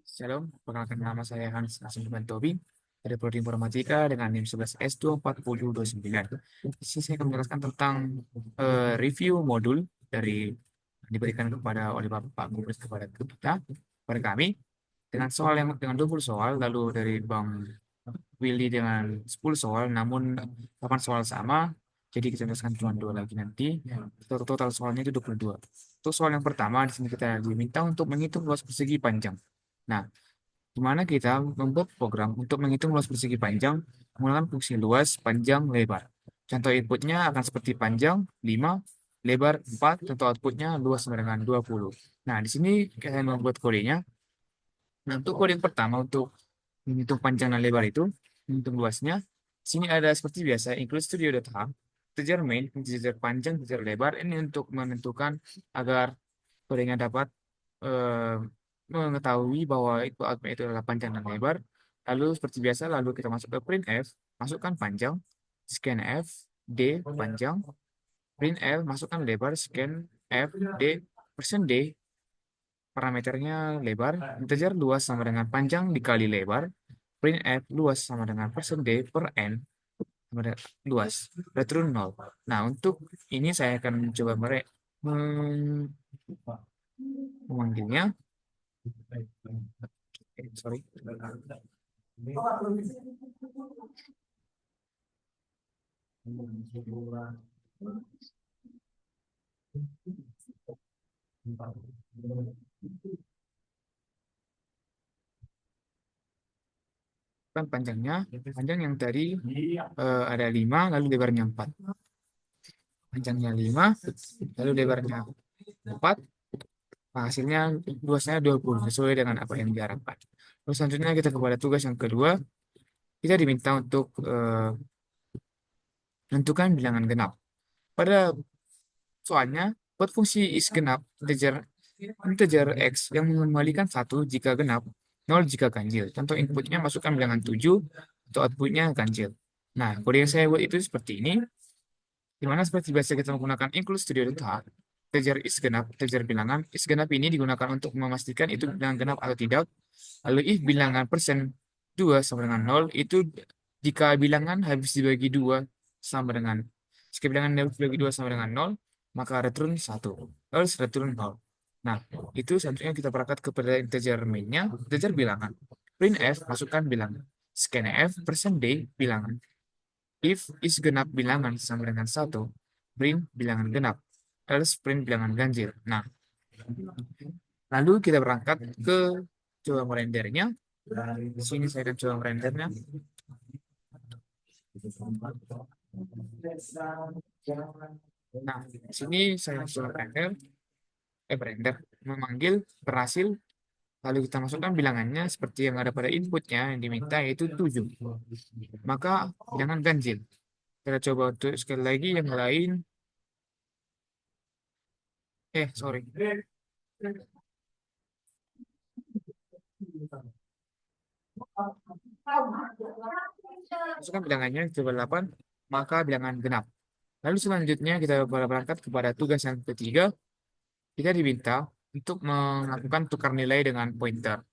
Shalom, perkenalkan nama saya Hans Nasrullah Tobing dari Prodi Informatika dengan NIM 11S24029. Di sini saya akan menjelaskan tentang review modul dari yang diberikan oleh Bapak Guru kepada kita, kepada kami, dengan soal yang dengan 20 soal, lalu dari Bang Willy dengan 10 soal, namun 8 soal sama, jadi kita jelaskan cuma dua lagi nanti. Total soalnya itu 22. Untuk soal yang pertama, di sini kita diminta untuk menghitung luas persegi panjang. Nah, di mana kita membuat program untuk menghitung luas persegi panjang menggunakan fungsi luas, panjang, lebar. Contoh inputnya akan seperti panjang 5, lebar 4, contoh outputnya luas sama dengan 20. Nah, di sini kita membuat kodenya. Nah, untuk kode yang pertama untuk menghitung panjang dan lebar itu, menghitung luasnya, sini ada seperti biasa, include studio.h, integer main, integer panjang, integer lebar, ini untuk menentukan agar kodenya dapat eh, mengetahui bahwa itu output itu adalah panjang dan lebar. Lalu seperti biasa, lalu kita masuk ke printf, masukkan panjang, scanf, d, panjang, printf, masukkan lebar, scanf, d, persen d, parameternya lebar, integer luas sama dengan panjang dikali lebar, printf luas sama dengan persen d per n sama dengan luas, return 0. Nah, untuk ini saya akan mencoba memanggilnya. Sorry. Kan panjangnya, panjang yang tadi ada 5 lalu lebarnya 4. Panjangnya 5 lalu lebarnya 4. Nah, hasilnya luasnya 20 sesuai dengan apa yang diharapkan. Terus selanjutnya kita kepada tugas yang kedua. Kita diminta untuk menentukan bilangan genap. Pada soalnya, buat fungsi is genap integer integer x yang mengembalikan 1 jika genap, 0 jika ganjil. Contoh inputnya masukkan bilangan 7 atau outputnya ganjil. Nah, kode yang saya buat itu seperti ini. Di mana seperti biasa kita menggunakan include studio.h, integer is genap, integer bilangan. Is genap ini digunakan untuk memastikan itu bilangan genap atau tidak. Lalu if bilangan persen 2 sama dengan 0, itu jika bilangan habis dibagi 2 sama dengan, jika bilangan habis dibagi 2 sama dengan 0, maka return 1, else return 0. Nah, itu selanjutnya kita berangkat kepada integer main-nya, integer bilangan. Printf, masukkan bilangan. Scanf, persen d, bilangan. If is genap bilangan sama dengan 1, print bilangan genap, else print bilangan ganjil. Nah, lalu kita berangkat ke coba merendernya. Di sini saya akan coba merendernya. Nah, di sini saya coba merender, memanggil, berhasil. Lalu kita masukkan bilangannya seperti yang ada pada inputnya yang diminta yaitu 7. Maka bilangan ganjil. Kita coba untuk sekali lagi yang lain. Sorry. Masukkan bilangannya coba 8, maka bilangan genap. Lalu selanjutnya kita berangkat kepada tugas yang ketiga. Kita diminta untuk melakukan tukar nilai dengan pointer.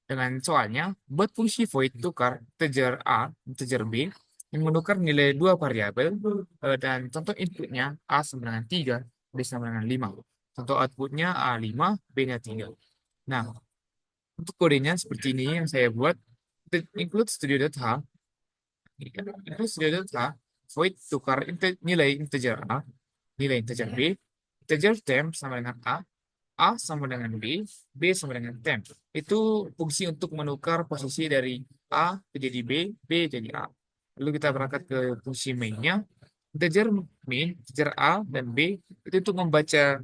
Dengan soalnya, buat fungsi void tukar integer A, integer B, yang menukar nilai dua variabel, dan contoh inputnya A sama dengan 3, B sama dengan 5. Contoh outputnya A5, B-nya 3. Nah, untuk kodenya seperti ini yang saya buat, include studio.h, include studio.h, void tukar nilai integer A, nilai integer B, integer temp sama dengan A sama dengan B sama dengan temp. Itu fungsi untuk menukar posisi dari A jadi B jadi A. Lalu kita berangkat ke fungsi main-nya. Integer main, integer A dan B itu untuk membaca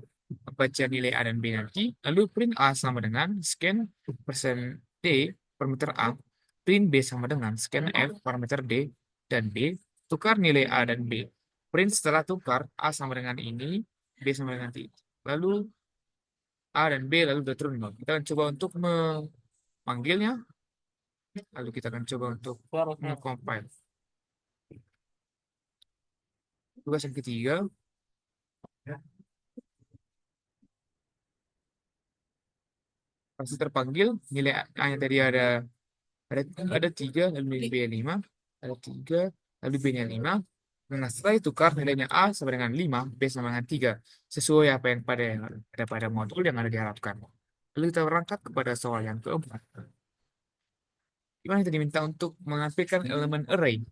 nilai A dan B nanti. Lalu print A sama dengan scan persen D parameter A. Print B sama dengan scan F parameter D dan B. Tukar nilai A dan B. Print setelah tukar A sama dengan ini, B sama dengan ini. Lalu A dan B lalu udah turun. Kita akan coba untuk memanggilnya. Lalu kita akan coba untuk compile. Tugas yang ketiga. Oke, Pasti terpanggil nilai A-nya tadi ada ada 3, lalu nilai B-nya 5, ada 3, lalu B-nya 5. Nah, setelah ditukar nilainya A sama dengan 5, B sama dengan 3, sesuai apa yang ada pada modul yang ada diharapkan. Lalu kita berangkat kepada soal yang keempat. Gimana kita diminta untuk mengampilkan elemen array.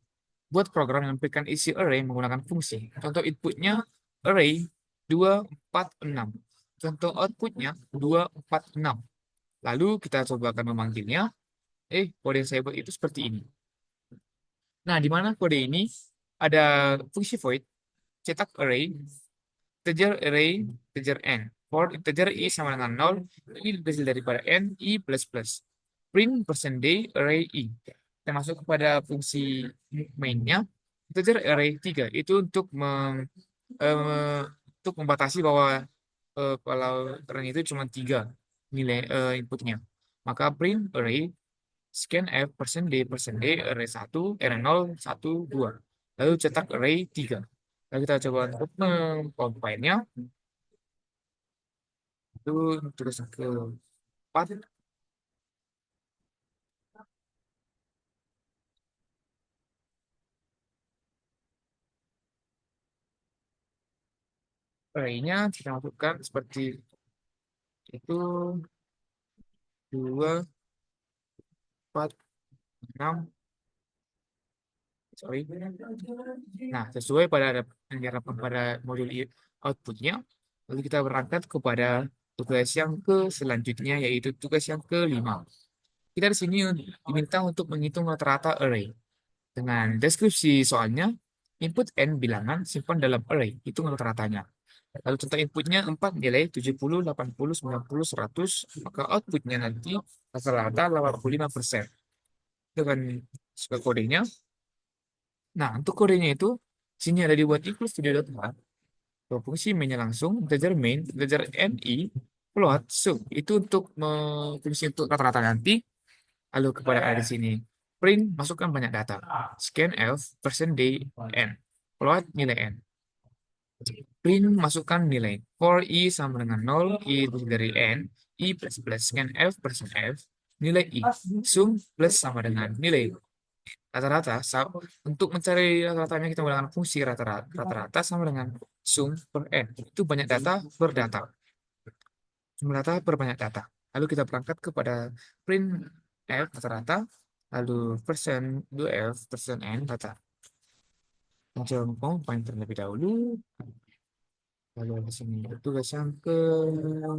Buat program yang mengampilkan isi array menggunakan fungsi. Contoh inputnya array 2, 4, 6. Contoh outputnya 2, 4, 6. Lalu kita coba akan memanggilnya. Kode yang saya buat itu seperti ini. Nah, di mana kode ini ada fungsi void, cetak array, integer array, integer n. For integer i sama dengan 0, i berhasil daripada n, i plus plus. Print %d array i. Kita masuk kepada fungsi mainnya, integer array 3. Itu eh, untuk membatasi bahwa kalau array itu cuma 3 nilai inputnya. Maka print array scanf %d array 1 array 0 1 2, lalu cetak array 3. Lalu kita coba untuk mengcompile-nya. Itu tugas yang keempat. Array-nya kita masukkan seperti itu: 2, 4, 6. Sorry. Nah, sesuai yang diharapkan pada modul outputnya, lalu kita berangkat kepada tugas yang ke selanjutnya, yaitu tugas yang kelima. Kita di sini diminta untuk menghitung rata-rata array. Dengan deskripsi soalnya, input n bilangan simpan dalam array, hitung rata-ratanya. Lalu contoh inputnya 4 nilai 70, 80, 90, 100, maka outputnya nanti rata-rata 85%. Dengan kodenya. Nah, untuk kodenya itu, sini ada dibuat include studio.h, fungsi mainnya langsung, integer main, integer ni, float, sum. Itu untuk fungsi untuk rata-rata nanti. Lalu kepada ada di sini, print, masukkan banyak data. Scanf, %d, n. Float, nilai n. Print, masukkan nilai. For i sama dengan 0, i dari n, i plus plus, scanf, %f, nilai i. Sum plus sama dengan nilai rata-rata. Untuk mencari rata-ratanya kita menggunakan fungsi rata-rata sama dengan sum per n. Itu banyak data per data. Jumlah data per banyak data. Lalu kita berangkat kepada print f rata-rata, lalu persen 2f persen n data. Mencoba mengcombine terlebih dahulu. Lalu di sini tugas yang kelima.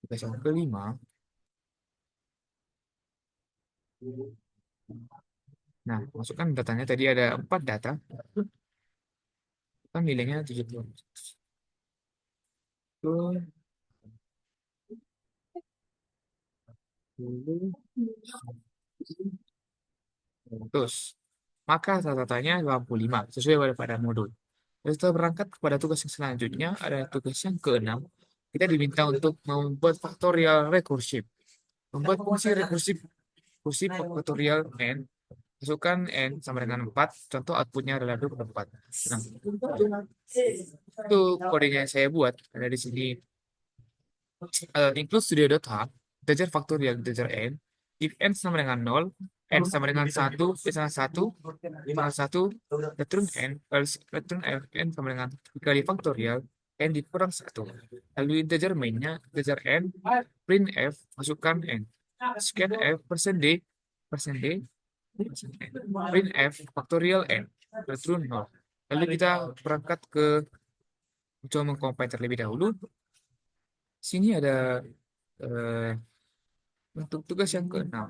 Tugas yang kelima. Nah, masukkan datanya. Tadi ada 4 data. Kan nilainya 70. Terus, maka rata-ratanya 85 sesuai pada modul. Lalu setelah berangkat kepada tugas yang selanjutnya, ada tugas yang keenam. Kita diminta untuk membuat faktorial rekursif. Membuat fungsi rekursif faktorial n, masukkan n sama dengan 4, contoh outputnya adalah 24. Nah, itu kodenya yang saya buat. Ada di sini include studio.h, integer faktorial integer n, if n sama dengan 0, n sama dengan 1, n sama 1, dengan 1, return n, return n sama dengan dikali faktorial, n dikurang 1. Lalu integer mainnya, integer n, print f, masukkan n. Scan f, %d, %d, print f, faktorial n, return 0. Lalu kita berangkat ke mencoba mengcompile terlebih dahulu. Sini ada eh, untuk tugas yang keenam.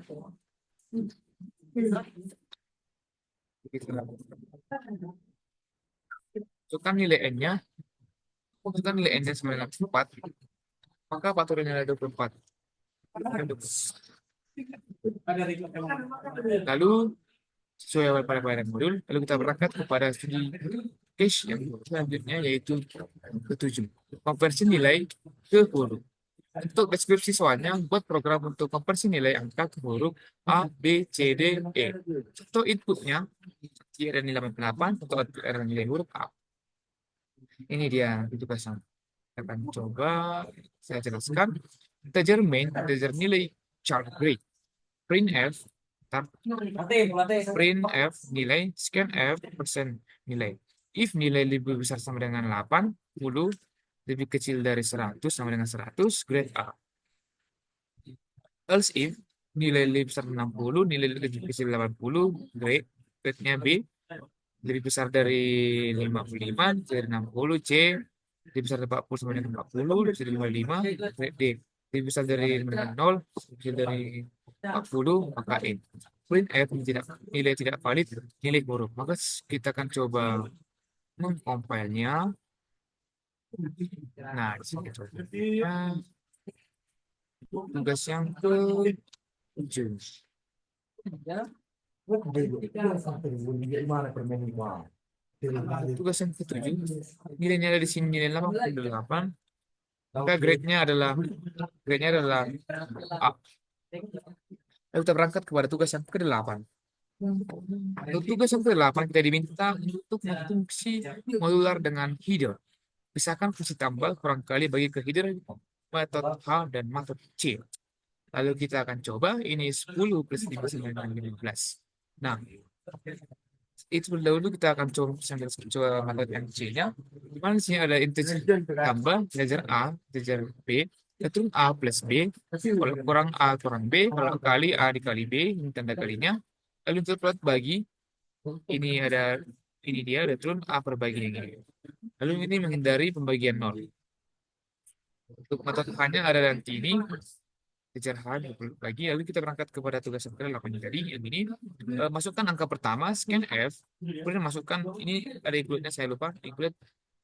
Masukkan nilai n-nya, masukkan nilai n-nya sama dengan 4, maka faktorialnya adalah 24. Lalu sesuai pada modul, lalu kita berangkat kepada studi case yang selanjutnya, yaitu ketujuh, konversi nilai ke huruf. Untuk deskripsi soalnya, buat program untuk konversi nilai angka ke huruf A, B, C, D, E. Contoh inputnya, ada nilai 88, untuk output ada nilai huruf A. Ini dia tugas yang akan coba saya jelaskan. integer main, integer nilai chart grade, printf, printf nilai, scanf persen nilai. If nilai lebih besar sama dengan 80, lebih kecil dari 100 sama dengan 100, grade A. Else if nilai lebih besar 60, nilai lebih kecil 80, grade-nya B. Lebih besar dari 55, dari 60, C. Lebih besar dari 40 sama dengan 40, lebih besar dari 55, grade D. Lebih besar dari 0, lebih besar dari 40, maka E. Print F nilai tidak valid, nilai buruk. Maka kita akan coba mengcompile-nya. Nah, di sini coba. Nah, tugas yang ke-7. Tugas yang ke-7, nilainya ada di sini nilai 88. Maka grade-nya adalah A. Lalu kita berangkat kepada tugas yang ke-8. Untuk tugas yang ke-8 kita diminta untuk fungsi modular dengan header. Pisahkan fungsi tambah kurang kali bagi ke header metode H dan metode C. Lalu kita akan coba ini 10 plus 5 sama dengan 15. Nah, itu dahulu kita akan coba metode yang C-nya. Di mana di sini ada integer tambah integer A, integer B, itu A plus B, kalau kurang A kurang B, kalau kali A dikali B, ini tanda kalinya. Lalu untuk plot bagi, ini dia ada turun A per bagi yang ini. Lalu ini menghindari pembagian nol. Untuk metode H-nya ada nanti ini kejar H lagi. Lalu kita berangkat kepada tugas yang ke-8 tadi yang ini. Masukkan angka pertama, scan F, kemudian masukkan ini ada include-nya, saya lupa include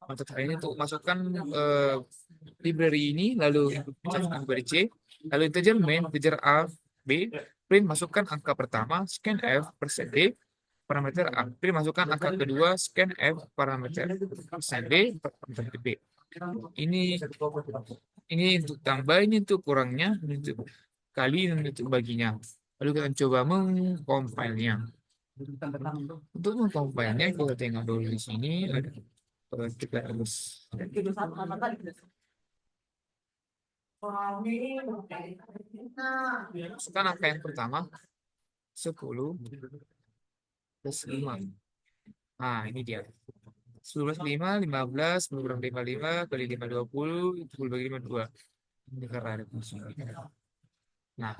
metode H ini untuk masukkan library ini, lalu masukkan library C, lalu integer main, integer A, B, print masukkan angka pertama, scan F persen D, parameter A. Print masukkan angka kedua, scan F, parameter persen D, parameter B. Ini untuk tambah, ini untuk kurangnya, ini untuk kali, ini untuk baginya. Lalu kita coba mengcompile-nya. Untuk mengcompile-nya kita tengok dulu di sini ada kita harus masukkan angka yang pertama 10 plus 5. Nah, ini dia. 10 plus 5, 15, 10 kurang 55, kali 5, 20, 10 bagi 5, 2. Ini karena ada fungsi. Nah,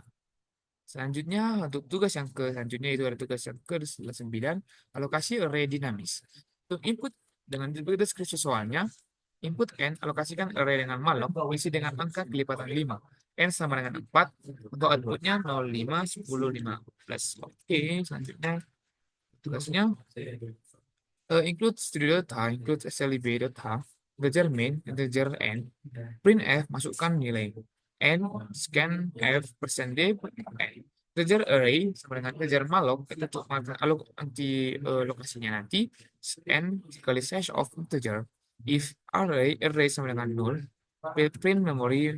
selanjutnya untuk tugas yang selanjutnya itu ada tugas yang ke-9, alokasi array dinamis. Untuk input dengan deskripsi soalnya, input n alokasikan array dengan malloc isi dengan angka kelipatan 5. N sama dengan 4, untuk outputnya 0, 5, 10, 15. Oke, selanjutnya tugasnya include studio data, include slib data, integer main, integer n, print f, masukkan nilai n, scan f persen d, n. Integer array sama dengan integer malloc, kita untuk nanti lokasinya nanti n kali size of integer. If array sama dengan 0, print memory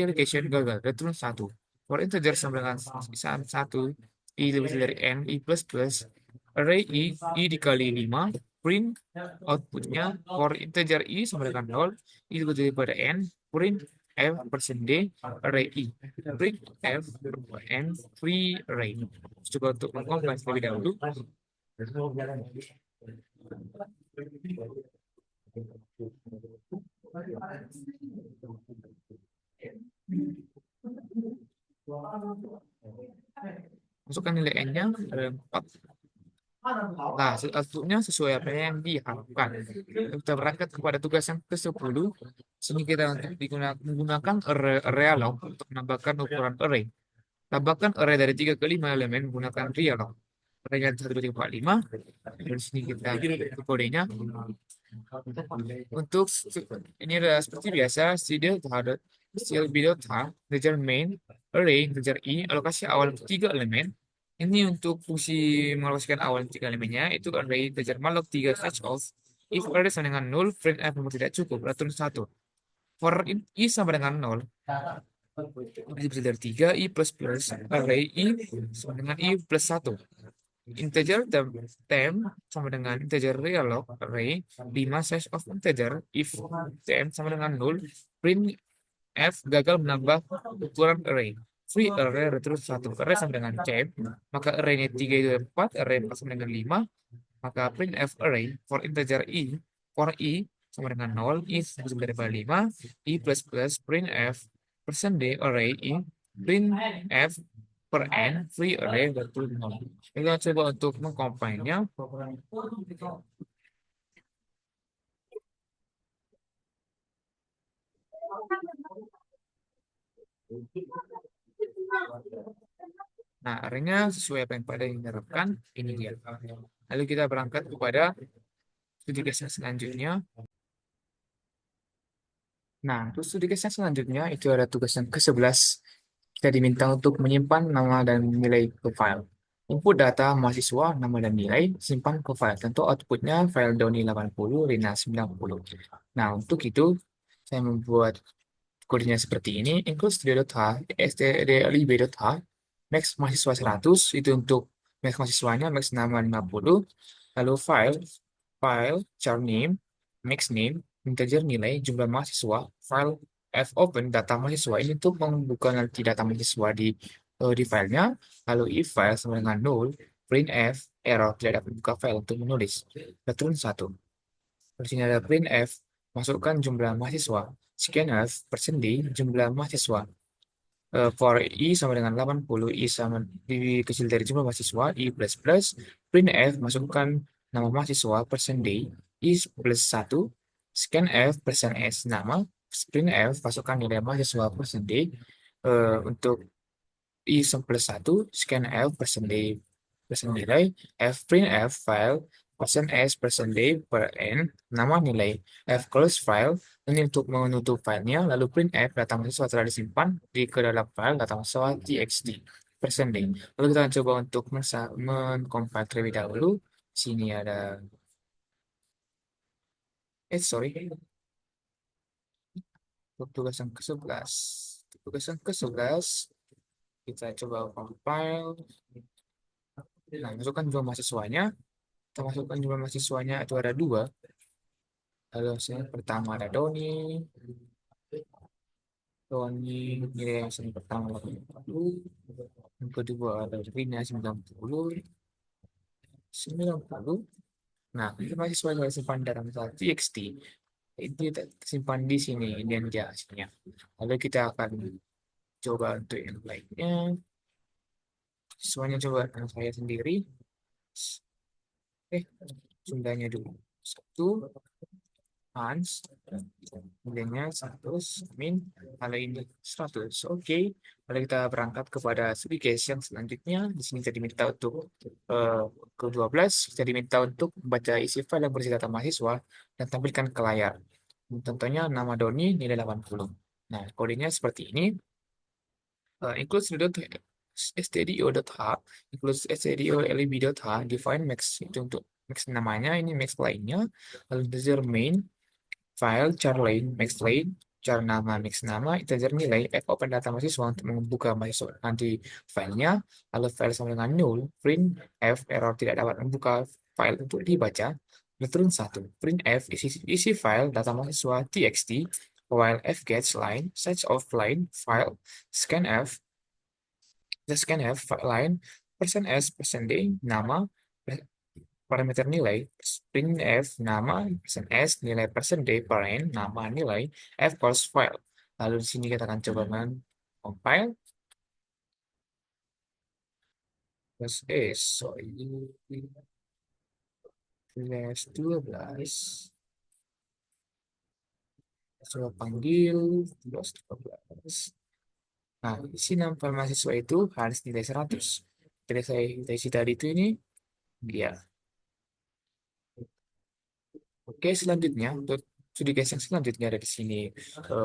allocation gagal, return 1. For integer sama dengan 1, i lebih kecil dari n, i plus plus, array i dikali 5, print outputnya for integer i sama dengan 0, i lebih kecil daripada n, print f persen d, array i, print f n, free array. Coba untuk mengcompile terlebih dahulu. Masukkan nilai n-nya ada 4. Nah, outputnya sesuai apa yang diharapkan. Kita berangkat kepada tugas yang ke-10. Sini kita untuk menggunakan realog untuk menambahkan ukuran array. Tambahkan array dari 3 ke 5 elemen menggunakan realog. Array 1, 2, 3, 4, 5. Dari sini kita ke kodenya. Untuk ini adalah seperti biasa, integer main, array, integer i, alokasi awal 3 elemen. Ini untuk fungsi mengalokasikan awal 3 elemennya, itu array integer malloc 3 fetch off. If array sama dengan 0, print f nomor tidak cukup, return 1. For i sama dengan 0, ini bisa dari 3, i plus plus, array i sama dengan i plus 1. Integer temp sama dengan integer realog array 5 size of integer if tm sama dengan 0, print F gagal menambah ukuran array. Free array return 1. Array sama dengan C. Maka array-nya 3 itu 4. Array 4 sama dengan 5. Maka printf array for integer i sama dengan 0, i sama dengan 5, i plus plus printf persen d array i printf per n free array betul 0. Kita coba untuk mengcompile-nya. Nah, artinya sesuai apa yang pada diharapkan, ini dia. Lalu kita berangkat kepada studi case selanjutnya. Nah, untuk studi case selanjutnya itu ada tugas yang ke-11. Kita diminta untuk menyimpan nama dan nilai ke file. Input data mahasiswa, nama dan nilai, simpan ke file. Tentu outputnya file Doni 80, Rina 90. Nah, untuk itu, saya membuat kodenya seperti ini. Include studio.h, stdlib.h, max mahasiswa 100, itu untuk max mahasiswanya, max nama 50. Lalu file, char name, max name, integer nilai, jumlah mahasiswa, file fopen data mahasiswa ini untuk membuka nanti data mahasiswa di filenya. Lalu if file sama dengan null, printf error tidak dapat buka file untuk menulis. Return 1. Di sini ada printf, masukkan jumlah mahasiswa. Scanf, persen d, jumlah mahasiswa. For i sama dengan 80, i sama kecil dari jumlah mahasiswa, i plus plus, printf, masukkan nama mahasiswa, persen d, i plus 1, scanf, persen s, nama, printf, masukkan nilai mahasiswa, persen d, untuk i plus 1, scanf, persen d, persen nilai, f printf, file, persen s, persen d, per n, nama nilai, f close file, ini untuk menutup filenya, lalu printf, data mahasiswa telah disimpan ke dalam file data mahasiswa txt, persen d. Lalu kita akan coba untuk men-compile terlebih dahulu. Sini ada, sorry, untuk tugas yang ke-11. Tugas yang ke-11, kita coba compile. Nah, masukkan jumlah mahasiswanya. Kita masukkan jumlah mahasiswanya itu ada 2. Lalu yang pertama ada Doni nilai yang pertama 80. Yang kedua ada Rina 90. Nah, ini mahasiswa yang simpan dalam file txt. Itu simpan di sini, ini yang dia hasilnya. Lalu kita akan coba untuk yang lainnya. Semuanya coba dengan saya sendiri. Jumlahnya dulu. 1, Hans, nilainya 100, min, kalau ini 100. Oke, lalu kita berangkat kepada studi case yang selanjutnya. Di sini kita diminta untuk ke-12, kita diminta untuk membaca isi file yang berisi data mahasiswa dan tampilkan ke layar. Contohnya nama Doni nilai 80. Nah, kodenya seperti ini. Include stdio.h, include stdio.lib.h, define max, itu untuk max namanya, ini max lainnya, lalu integer main, file char line, max line, char nama, max nama, integer nilai, f open data mahasiswa untuk membuka mahasiswa nanti filenya, lalu file sama dengan null, print f error tidak dapat membuka file untuk dibaca, return 1, print f isi file data mahasiswa txt, while f gets line, size of line, file, scanf, the scanf line, persen s, persen d, nama, parameter nilai, printf nama, persen s, nilai persen d, parent, nama, nilai, f course file. Lalu di sini kita akan coba compile. Plus s, sorry, plus 12. Coba panggil plus 12. Nah, isi nama mahasiswa itu harus nilai 100. Jadi saya kita isi tadi itu ini dia. Oke, selanjutnya untuk studi case yang selanjutnya ada di sini.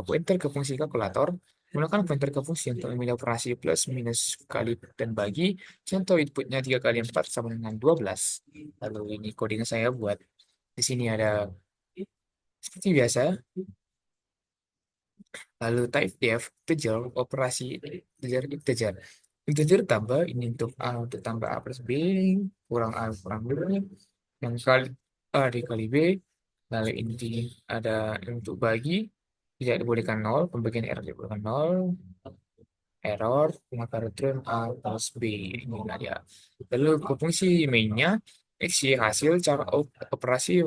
Pointer ke fungsi kalkulator. Gunakan pointer ke fungsi untuk memilih operasi plus, minus, kali, dan bagi. Contoh inputnya 3 kali 4 sama dengan 12. Lalu ini coding saya buat. Di sini ada seperti biasa. Lalu type def, integer, operasi, integer. Integer tambah, ini untuk A, untuk tambah A plus B, kurang A, kurang B. Yang kali A dikali B. Lalu ini ada untuk bagi. tidak dibolehkan nol, pembagian error dibolehkan nol, error, maka return A plus B. Ini dia. Lalu ke fungsi mainnya, X, Y, hasil cara operasi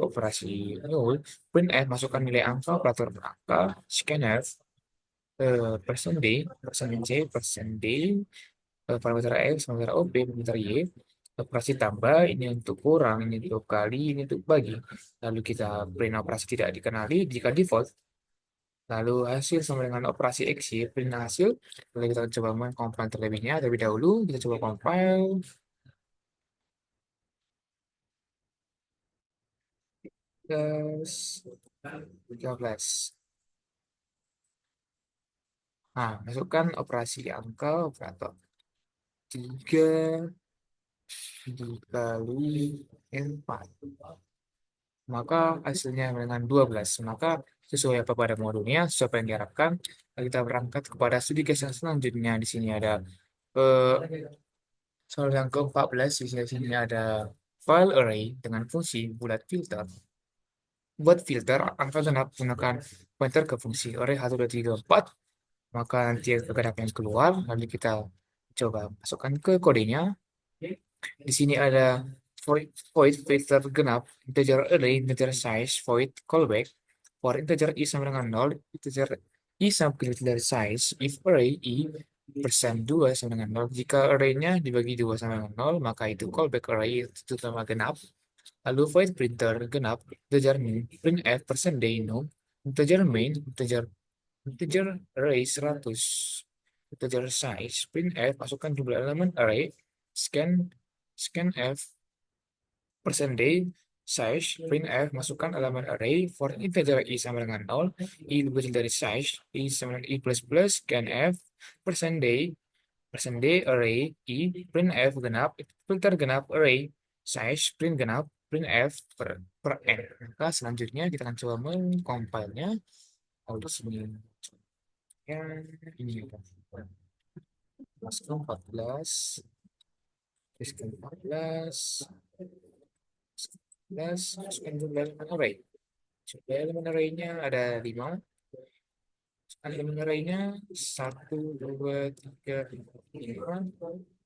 nol, printf, masukkan nilai angka, operator angka, scanf, persen D, persen C, persen D, parameter X, parameter O, B, parameter Y, operasi tambah, ini untuk kurang, ini untuk kali, ini untuk bagi. Lalu kita print operasi tidak dikenali, jika default, lalu hasil sama dengan operasi exit, print hasil. Lalu kita coba mengcompile terlebihnya, terlebih dahulu. Kita coba compile. Plus 13. Nah, masukkan operasi angka operator. 3 dikali 4. Maka hasilnya dengan 12. Maka sesuai apa pada modulnya, sesuai apa yang diharapkan. Kita berangkat kepada studi case yang selanjutnya. Di sini ada eh, soal yang ke-14. Di sini ada file array dengan fungsi bulat filter. Buat filter, angka genap gunakan pointer ke fungsi array 1, 2, 3, 4. Maka nanti genap yang keluar. Lalu kita coba masukkan ke kodenya. Di sini ada void filter genap, integer array, integer size, void callback. For integer i sama dengan 0, integer i sama dari size, if array i persen 2 sama dengan 0. Jika array-nya dibagi 2 sama dengan 0, maka itu callback array itu sama genap. Lalu void printer genap, integer min, printf persen d no, integer main, integer array 100, integer size, printf, masukkan jumlah elemen array, scan scanf, persen d, size, printf, masukkan elemen array, for integer i sama dengan 0, i lebih kecil dari size, i sama dengan i plus plus, scanf, persen d, array, i, printf genap, filter genap, array, size, print genap, printf per n. Maka selanjutnya kita akan coba mengcompile-nya. Lalu di sini ya, ini masuk 14, terus ke 14, 14, masukkan jumlah elemen array. Jumlah elemen array-nya ada 5. Elemen array-nya 1, 2, 3, 5.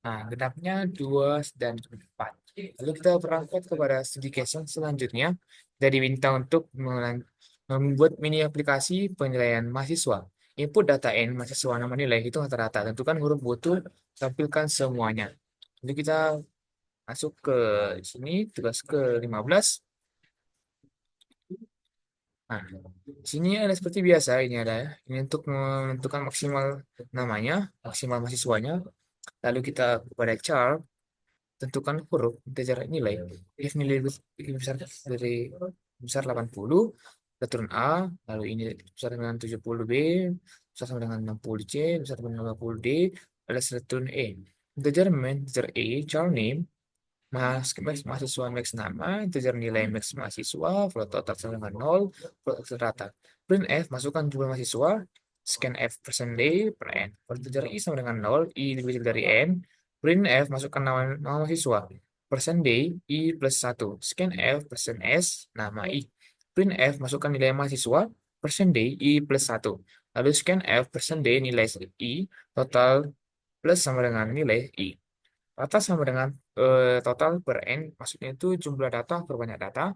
Nah, genapnya 2 dan 4. Lalu kita berangkat kepada studi case yang selanjutnya. Kita diminta untuk membuat mini aplikasi penilaian mahasiswa. Input data N, mahasiswa nama nilai, itu rata-rata. Tentukan huruf butuh, tampilkan semuanya. Jadi kita masuk ke sini, tugas ke 15. Nah, di sini ada seperti biasa, ini ada ya. Ini untuk menentukan maksimal namanya, maksimal mahasiswanya. Lalu kita pada char, tentukan huruf integer nilai. If nilai lebih besar dari besar 80, kita turun A, lalu ini besar dengan 70 B, besar sama dengan 60 C, besar dengan 50 D, lalu kita turun E. Integer main, integer E, char name, max mahasiswa max nama, integer nilai max mahasiswa, float total sama dengan 0, float total rata. Print F, masukkan jumlah mahasiswa, scan F persen D per N. Kalau integer I sama dengan 0, I lebih kecil dari N, print F, masukkan nama mahasiswa, persen D, I plus 1, scan F persen S, nama I. Print F, masukkan nilai mahasiswa, persen D, I plus 1. Lalu scan F persen D, nilai I, total plus sama dengan nilai I. Rata sama dengan total per n, maksudnya itu jumlah data per banyak data.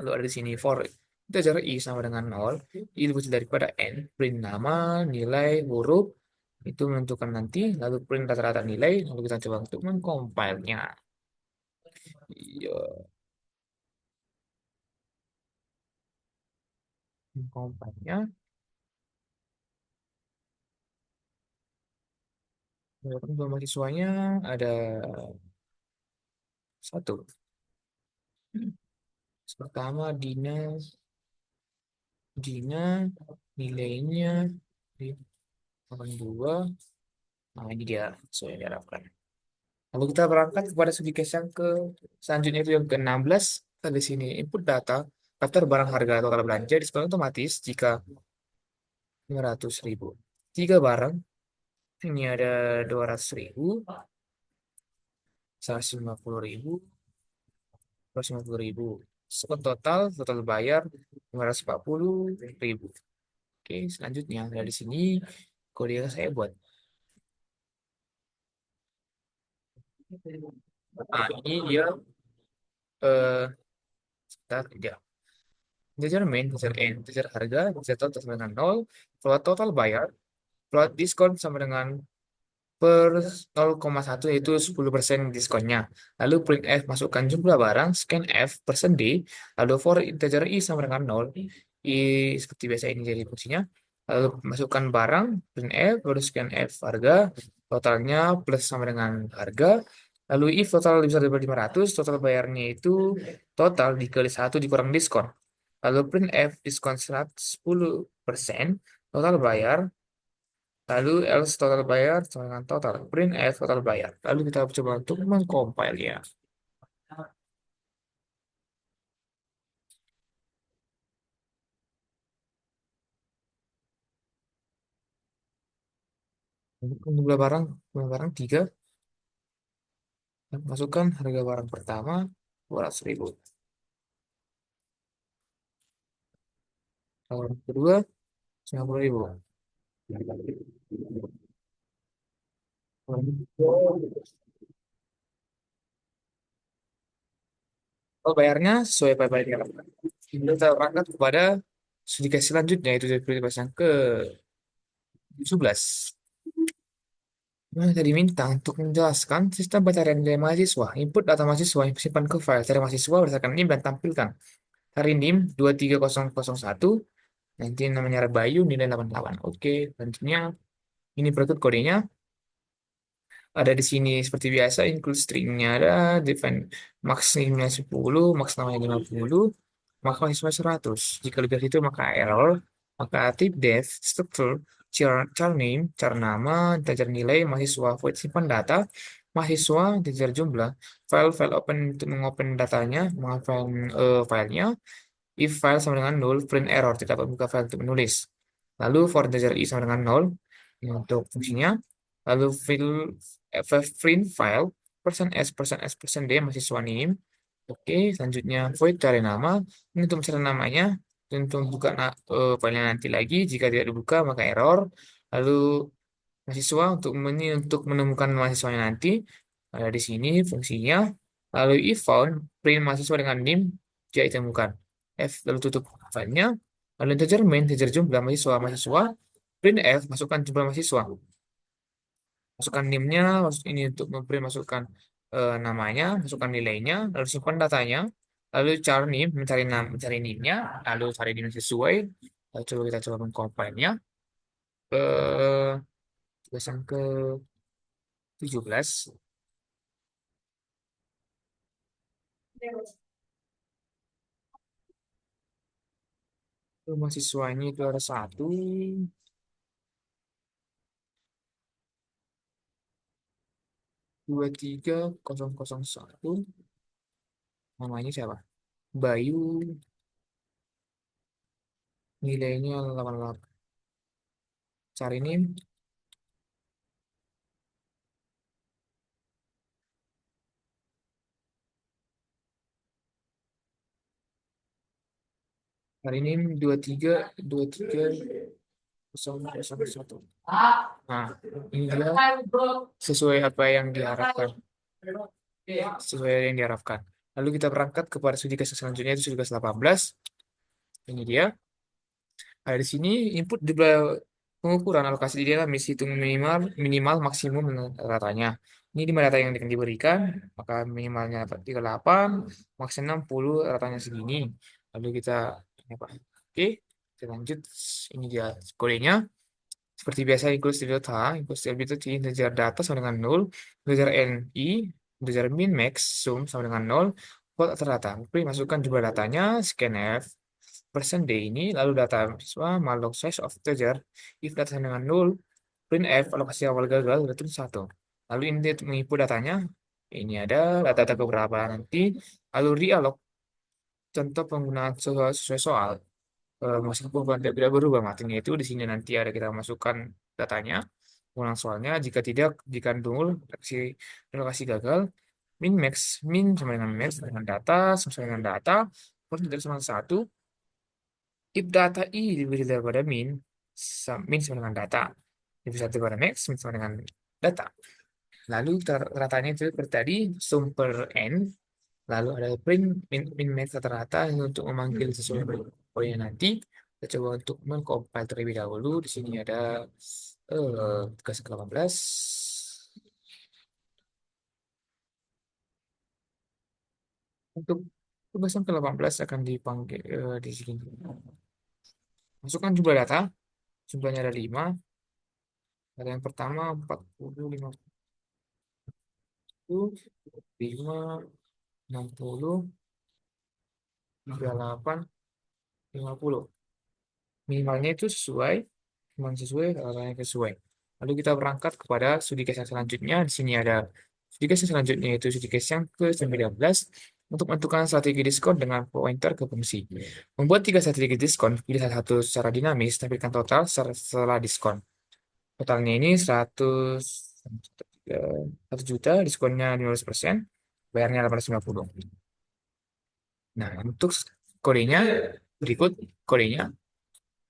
Lalu ada di sini for integer i sama dengan 0, i lebih kecil daripada n, print nama, nilai, huruf, itu menentukan nanti, lalu print rata-rata nilai, lalu kita coba untuk mengcompile-nya. Iya, mengcompile-nya. Jumlah mahasiswanya ada 1. Pertama, Dina, Dina, nilainya di 82. Nah, ini dia sesuai yang diharapkan. Lalu kita berangkat kepada studi case yang ke selanjutnya, itu yang ke-16. Kita di sini input data, daftar barang harga total belanja diskon otomatis jika 500.000. 3 barang, ini ada 200.000, 150.000, 250.000. Diskon total bayar 540.000. Oke, selanjutnya dari sini kode yang saya buat. Nah, ini dia sebentar ya. Integer main, integer n, integer harga, integer total sama dengan 0, float total bayar, float diskon sama dengan per 0,1 yaitu 10% diskonnya. Lalu print F masukkan jumlah barang, scan F persen D, lalu for integer I sama dengan 0, I seperti biasa ini jadi fungsinya. Lalu masukkan barang, print F, baru scan F harga, totalnya plus sama dengan harga. Lalu if total bisa dari 500, total bayarnya itu total dikali 1 dikurang diskon. Lalu print F diskon 10%, total bayar, lalu else total bayar sama dengan total. Print F total bayar. Lalu kita coba untuk mengcompile ya. Jumlah barang 3. Masukkan harga barang pertama 200.000. Barang kedua 90.000. Kalau bayarnya sesuai apa yang diharapkan. Kita berangkat kepada studi selanjutnya itu dari yang ke 17. Nah, tadi minta untuk menjelaskan sistem pencarian nilai mahasiswa. Input data mahasiswa yang disimpan ke file cari mahasiswa berdasarkan NIM dan tampilkan. Hari NIM 23001. Nanti namanya Bayu nilai 88. Oke, selanjutnya ini berikut kodenya. Ada di sini seperti biasa, include stringnya ada, define maximumnya 10, max namanya 50, maka mahasiswa 100. Jika lebih dari itu maka error, maka type def, structure, char name, char nama, integer nilai, mahasiswa, void simpan data, mahasiswa, integer jumlah, file open untuk mengopen datanya, mengopen filenya, if file sama dengan null, print error, tidak dapat buka file untuk menulis. Lalu for integer i sama dengan 0, ini untuk fungsinya. Lalu print file, persen d mahasiswa name. Oke, selanjutnya void cari nama. Ini untuk mencari namanya. Dan untuk buka filenya nanti lagi. Jika tidak dibuka maka error. Lalu mahasiswa untuk menemukan mahasiswanya nanti. Ada di sini fungsinya. Lalu if found, print mahasiswa dengan NIM jika ditemukan. F lalu tutup filenya. Lalu integer main, integer jumlah mahasiswa, print F masukkan jumlah mahasiswa. Masukkan NIM-nya, ini untuk memberi masukkan namanya, masukkan nilainya, lalu simpan datanya, lalu cari NIM, mencari NIM-nya, lalu cari NIM sesuai, lalu kita coba mengcompile-nya ke tulisan ke 17. Mahasiswanya itu ada 1, 23001, namanya siapa? Bayu, nilainya 88. Cari NIM, cari NIM 23001. Nah, ini dia sesuai apa yang diharapkan. Sesuai yang diharapkan. Lalu kita berangkat kepada studi kasus selanjutnya itu studi kasus 18. Ini dia. Ada di sini input di pengukuran alokasi di dalam hitung minimal minimal maksimum ratanya. Ini di mana data yang diberikan, maka minimalnya dapat 38, maksimal 60, ratanya segini. Lalu kita ini apa? Oke, kita lanjut. Ini dia kodenya. Seperti biasa equals stability integer data sama dengan 0, integer ni, integer min max sum sama dengan 0, float atau data. Oke, masukkan jumlah datanya, scanf, persen d ini, lalu data siswa, malloc size of integer, if data sama dengan 0, print f, alokasi awal gagal, return 1. Lalu ini untuk menginput datanya, ini ada data-data beberapa nanti, lalu realloc, contoh penggunaan sesuai soal. Meskipun tidak berubah matinya itu di sini nanti ada kita masukkan datanya ulang soalnya jika tidak jika nol relokasi gagal min sama dengan max dengan data sama dengan data pun tidak sama 1 if data i lebih daripada min min sama dengan data. Divisor 1 pada max min sama dengan data. Lalu ratanya itu seperti tadi, sum per n. Lalu ada print min max rata-rata untuk memanggil sesuai poinnya nanti. Kita coba untuk mengcompile terlebih dahulu. Di sini ada tugas ke-18. Untuk tugas yang ke-18 akan dipanggil di sini. Masukkan jumlah data. Jumlahnya ada 5. Ada yang pertama 40, 50, 5, 60, 38, 50. Minimalnya itu sesuai, cuma sesuai, lainnya sesuai. Lalu kita berangkat kepada studi case yang selanjutnya. Di sini ada studi case yang selanjutnya, yaitu studi case yang ke-19 untuk menentukan strategi diskon dengan pointer ke fungsi. Membuat 3 strategi diskon, pilih salah satu secara dinamis, tampilkan total setelah diskon. Totalnya ini 1 juta, diskonnya 15%, bayarnya 850. Nah, untuk kodenya, berikut kodenya.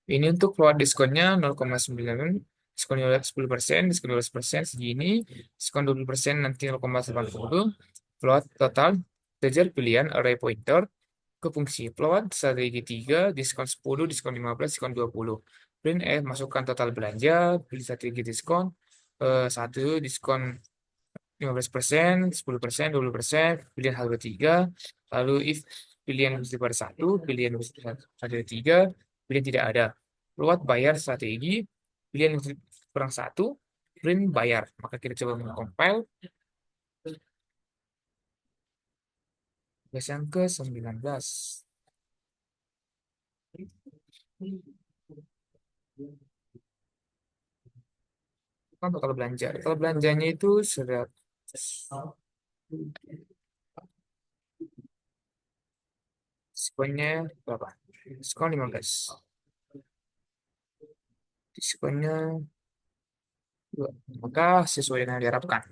Ini untuk keluar diskonnya 0,9, diskon 10%, diskon 12% segini, diskon 20% nanti 0,80, float total, integer pilihan array pointer, ke fungsi float strategi 3, diskon 10, diskon 15, diskon 20. Print masukkan total belanja, pilih strategi diskon, 1, diskon 15%, 10%, 20%, pilihan harga 3, lalu if pilihan lebih pada 1, pilihan ada 3, pilihan tidak ada. Float bayar strategi, pilihan yang kurang 1, print bayar. Maka kita coba mengcompile tugas yang ke-19. Kan total belanja. Total belanjanya itu sudah diskonnya berapa? Diskon 15. Diskonnya 2. Maka sesuai dengan yang diharapkan.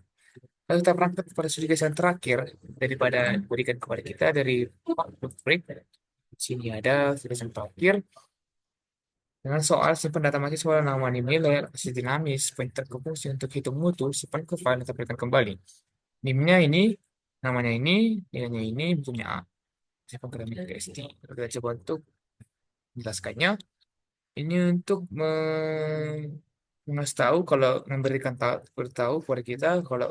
Lalu kita berangkat pada studi case yang terakhir daripada diberikan kepada kita dari break. Di sini ada studi case yang terakhir dengan soal simpan data mahasiswa nama nilai masih dinamis pointer ke fungsi untuk hitung mutu simpan ke file dan tampilkan kembali. NIM-nya ini, namanya ini, nilainya ini, bentuknya A. Simpan ke dalam TXT. Kita coba untuk menjelaskannya. Ini untuk mengasih tahu kalau memberikan tahu kepada kita kalau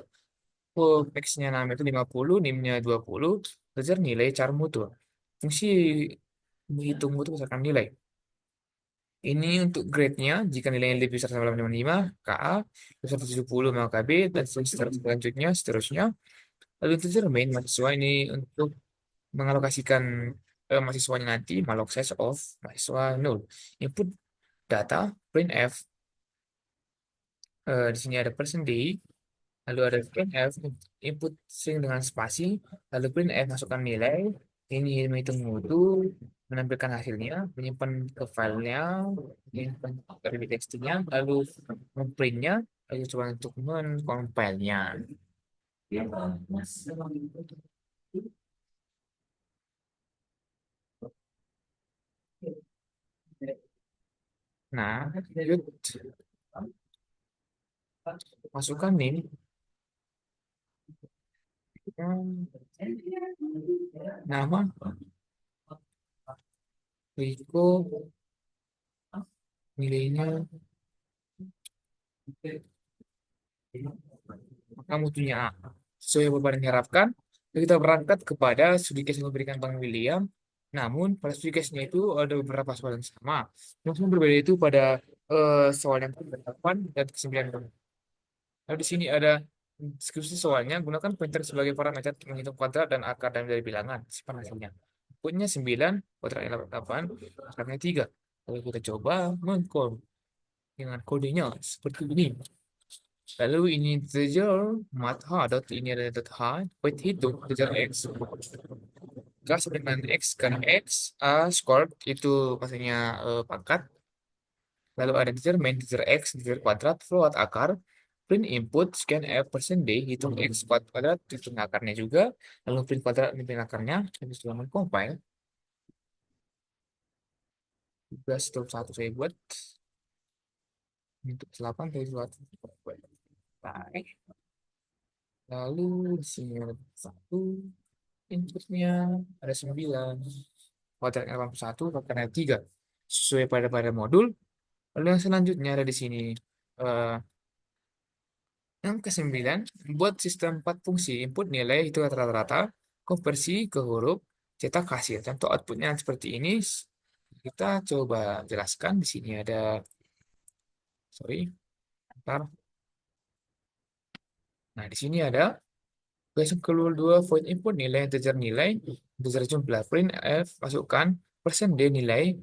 X-nya nama itu 50, NIM-nya 20, belajar nilai cara mutu. Fungsi menghitung mutu berdasarkan nilai. Ini untuk grade-nya, jika nilainya lebih besar sama 5, KA, besar 70, maka KB, dan selanjutnya, seterusnya. Lalu integer main mahasiswa ini untuk mengalokasikan mahasiswanya nanti, malloc size of mahasiswa 0. Input data, printf, di sini ada %d, lalu ada printf, input string dengan spasi, lalu printf masukkan nilai, ini menghitung mutu, menampilkan hasilnya, menyimpan ke filenya, menyimpan dari txt-nya, lalu memprintnya, lalu coba untuk mencompile-nya. Nah, masukkan nih nama Riko, nilainya, maka mutunya A. Sesuai yang Bapak diharapkan, kita berangkat kepada studi case yang diberikan Bang William. Namun, pada studi case-nya itu ada beberapa soal yang sama. Yang berbeda itu pada soal yang ke-8 dan ke-9. Lalu di sini ada diskusi soalnya, gunakan pointer sebagai parameter untuk menghitung kuadrat dan akar dari bilangan. Simpan hasilnya. Inputnya 9, kuadratnya 8, akarnya 3. Lalu kita coba mengkol dengan kodenya seperti ini. Lalu ini integer matha dot ini adalah dot h, buat hitung integer x. Kasih dengan x karena x a squared itu maksudnya pangkat. Lalu ada integer main integer x, integer kuadrat, float akar, print input, scan f persen d, hitung x kuadrat, hitung akarnya juga, lalu print kuadrat, print akarnya, habis itu compile. Tugas step 1 saya buat. Untuk 8 dari suatu. Baik. Lalu di sini ada satu inputnya ada 9. Kuadrat 81 kali 3 sesuai pada modul. Lalu yang selanjutnya ada di sini eh, yang ke-9 buat sistem 4 fungsi input nilai itu rata-rata konversi ke huruf cetak hasil. Contoh outputnya seperti ini. Kita coba jelaskan di sini ada sorry, bentar. Nah, di sini ada besok keluar dua void input nilai integer jumlah print f masukkan persen d nilai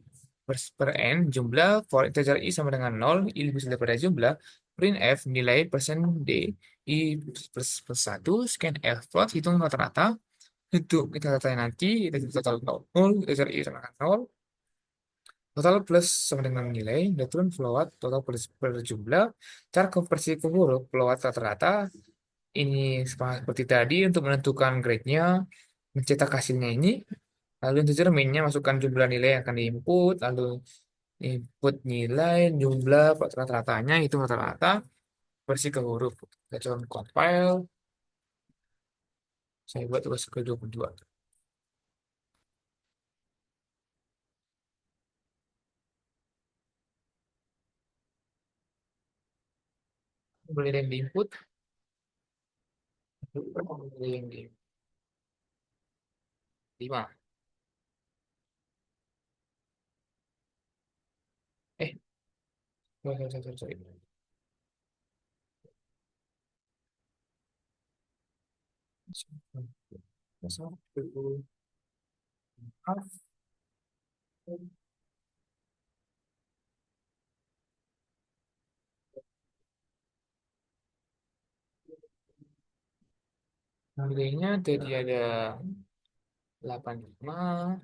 per n jumlah for integer i sama dengan 0 i lebih besar daripada jumlah print f nilai persen d i per 1 scan f plus hitung rata-rata untuk kita datanya nanti kita total 0 integer i sama dengan 0 total plus sama dengan nilai dan turun float total plus per jumlah cara konversi ke huruf float rata-rata ini sama seperti tadi untuk menentukan grade-nya, mencetak hasilnya ini, lalu integer main-nya masukkan jumlah nilai yang akan diinput, lalu input nilai, jumlah rata-ratanya itu rata-rata versi ke huruf. Kita coba compile, saya buat tugas ke 22. Boleh ada yang diinput, boleh yang di 5. Eh, sorry. Nilainya tadi ada 85,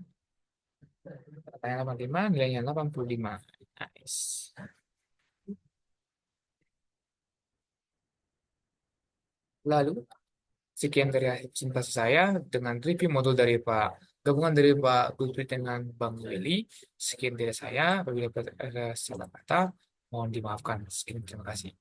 katanya 85, nilainya 85. Nice. Lalu, sekian dari hasil presentasi saya dengan review modul dari Pak gabungan dari Pak Lutfi dengan Bang Willy. Sekian dari saya. Apabila ada salah kata, mohon dimaafkan. Sekian, terima kasih.